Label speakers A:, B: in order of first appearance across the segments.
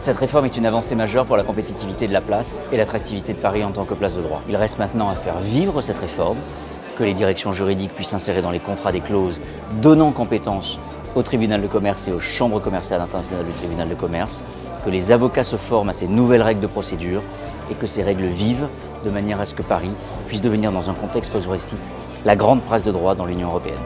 A: Cette réforme est une avancée majeure pour la compétitivité de la place et l'attractivité de Paris en tant que place de droit. Il reste maintenant à faire vivre cette réforme, que les directions juridiques puissent insérer dans les contrats des clauses donnant compétence au tribunal de commerce et aux chambres commerciales internationales du tribunal de commerce, que les avocats se forment à ces nouvelles règles de procédure et que ces règles vivent de manière à ce que Paris puisse devenir, dans un contexte post-Brexit, la grande place de droit dans l'Union européenne.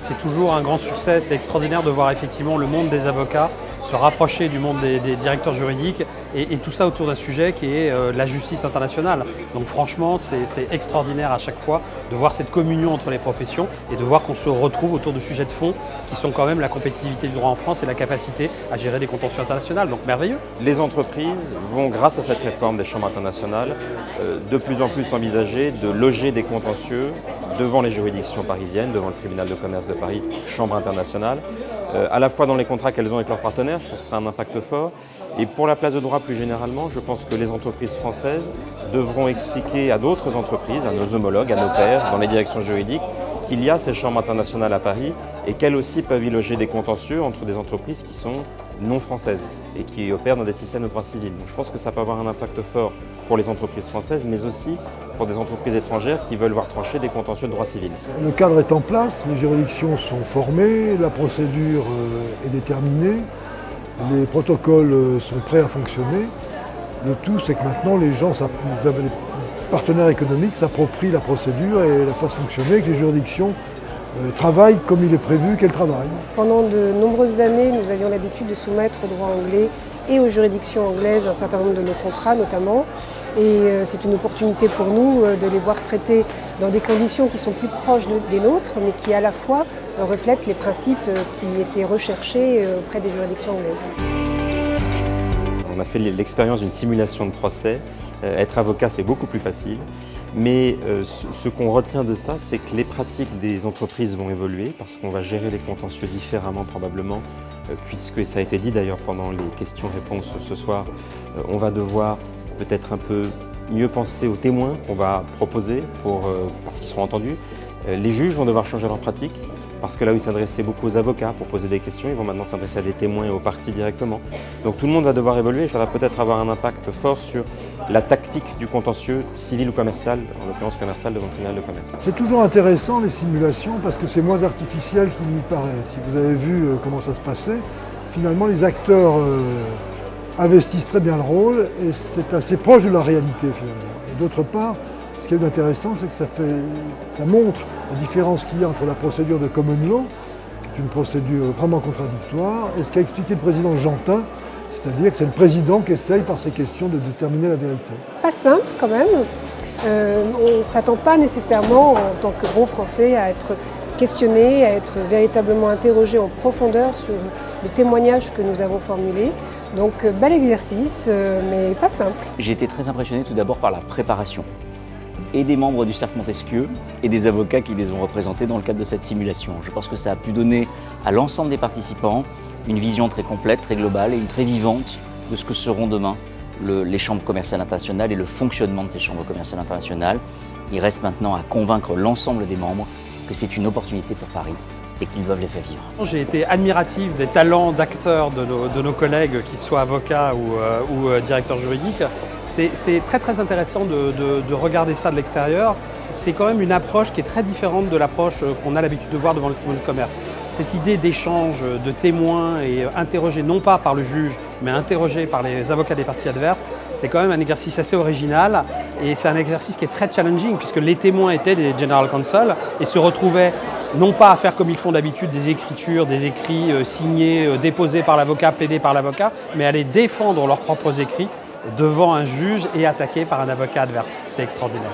B: C'est toujours un grand succès, c'est extraordinaire de voir effectivement le monde des avocats se rapprocher du monde des directeurs juridiques et tout ça autour d'un sujet qui est la justice internationale. Donc franchement, c'est extraordinaire à chaque fois de voir cette communion entre les professions et de voir qu'on se retrouve autour de sujets de fond qui sont quand même la compétitivité du droit en France et la capacité à gérer des contentieux internationaux. Donc merveilleux.
C: Les entreprises vont, grâce à cette réforme des chambres internationales, de plus en plus envisager de loger des contentieux devant les juridictions parisiennes, devant le tribunal de commerce de Paris, chambre internationale, à la fois dans les contrats qu'elles ont avec leurs partenaires, je pense que ce sera un impact fort, et pour la place de droit plus généralement, je pense que les entreprises françaises devront expliquer à d'autres entreprises, à nos homologues, à nos pairs, dans les directions juridiques, qu'il y a ces chambres internationales à Paris et qu'elles aussi peuvent y loger des contentieux entre des entreprises qui sont non françaises et qui opèrent dans des systèmes de droit civil. Donc je pense que ça peut avoir un impact fort pour les entreprises françaises, mais aussi pour des entreprises étrangères qui veulent voir trancher des contentieux de droit civil.
D: Le cadre est en place, les juridictions sont formées, la procédure est déterminée, les protocoles sont prêts à fonctionner. Le tout, c'est que maintenant les partenaires économiques s'approprient la procédure et la fassent fonctionner, que les juridictions travaillent comme il est prévu qu'elles travaillent.
E: Pendant de nombreuses années, nous avions l'habitude de soumettre au droit anglais et aux juridictions anglaises un certain nombre de nos contrats notamment. Et c'est une opportunité pour nous de les voir traités dans des conditions qui sont plus proches des nôtres, mais qui à la fois reflètent les principes qui étaient recherchés auprès des juridictions anglaises.
C: On a fait l'expérience d'une simulation de procès. Être avocat, c'est beaucoup plus facile. Mais ce qu'on retient de ça, c'est que les pratiques des entreprises vont évoluer parce qu'on va gérer les contentieux différemment probablement, puisque ça a été dit d'ailleurs pendant les questions-réponses ce soir, on va devoir peut-être un peu mieux penser aux témoins qu'on va proposer parce qu'ils seront entendus. Les juges vont devoir changer leur pratique. Parce que là où ils s'adressaient beaucoup aux avocats pour poser des questions, ils vont maintenant s'adresser à des témoins et aux parties directement. Donc tout le monde va devoir évoluer et ça va peut-être avoir un impact fort sur la tactique du contentieux civil ou commercial, en l'occurrence commercial devant le tribunal de commerce.
D: C'est toujours intéressant les simulations parce que c'est moins artificiel qu'il n'y paraît. Si vous avez vu comment ça se passait, finalement les acteurs investissent très bien le rôle et c'est assez proche de la réalité finalement. Et d'autre part, ce qui est intéressant, c'est que ça montre la différence qu'il y a entre la procédure de common law, qui est une procédure vraiment contradictoire, et ce qu'a expliqué le président Jeantin, c'est-à-dire que c'est le président qui essaye par ses questions de déterminer la vérité.
E: Pas simple quand même. On ne s'attend pas nécessairement en tant que bon Français à être questionné, à être véritablement interrogé en profondeur sur le témoignage que nous avons formulé. Donc bel exercice, mais pas simple.
A: J'ai été très impressionné tout d'abord par la préparation et des membres du Cercle Montesquieu et des avocats qui les ont représentés dans le cadre de cette simulation. Je pense que ça a pu donner à l'ensemble des participants une vision très complète, très globale et une très vivante de ce que seront demain les chambres commerciales internationales et le fonctionnement de ces chambres commerciales internationales. Il reste maintenant à convaincre l'ensemble des membres que c'est une opportunité pour Paris et qu'ils doivent les faire vivre.
B: J'ai été admiratif des talents d'acteurs de nos collègues, qu'ils soient avocats ou directeurs juridiques. C'est très intéressant de regarder ça de l'extérieur. C'est quand même une approche qui est très différente de l'approche qu'on a l'habitude de voir devant le tribunal de commerce. Cette idée d'échange de témoins et interrogés non pas par le juge, mais interrogés par les avocats des parties adverses, c'est quand même un exercice assez original et c'est un exercice qui est très challenging puisque les témoins étaient des general counsel et se retrouvaient non pas à faire comme ils font d'habitude des écritures, des écrits signés, déposés par l'avocat, plaidés par l'avocat, mais à aller défendre leurs propres écrits devant un juge et attaqués par un avocat adverse. C'est extraordinaire.